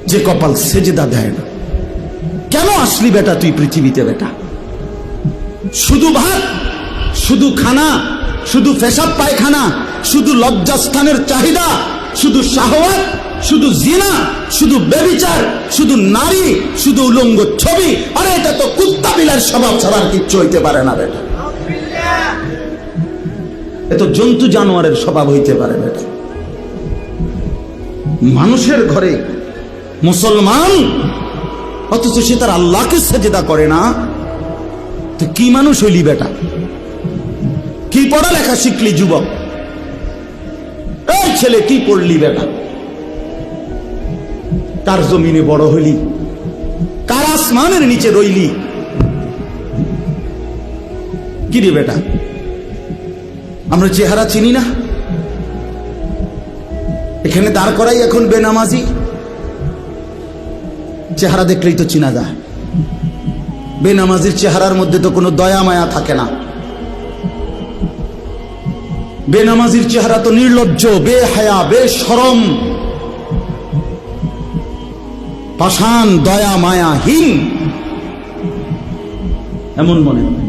যে কপাল সেজদা দেয় না। কেন আসলি বেটা তুই পৃথিবীতে বেটা? শুধু ভাত, শুধু খানা, শুধু পেশাব পায়খানা, শুধু লজ্জাস্থানের চাহিদা, শুধু শাহওয়াত, শুধু জিনা, শুধু ব্যভিচার, শুধু নারী, শুধু উলঙ্গ ছবি। আরে এটা তো কুত্তা বিলার স্বভাব ছাড়া কিচ্ছু হইতে পারে না বেটা। এ তো জন্তু জানোয়ারের স্বভাব হইতে পারে বেটা। মানুষের ঘরে মুসলমান, অথচ সে তার আল্লাহকে সেজদা করে না। তো কি মানুষ হইলি বেটা? কি পড়ালেখা শিখলি যুবক? এই ছেলে কি পড়লি বেটা? কার জমিনে বড় হইলি? কার আসমানের নিচে রইলি? কি রে বেটা? আমরা চেহারা চিনি না? এখানে দাঁড় করাই এখন বেনামাজি। চেহারা দেখলেই তো চিনা যায়। বেনামাজির চেহারার মধ্যে তো কোনো দয়া মায়া থাকে না। বেনামাজির চেহারা তো নির্লজ্জ, বেহায়া, বেশরম, পাষাণ, দয়া মায়াহীন এমন মনে হয়।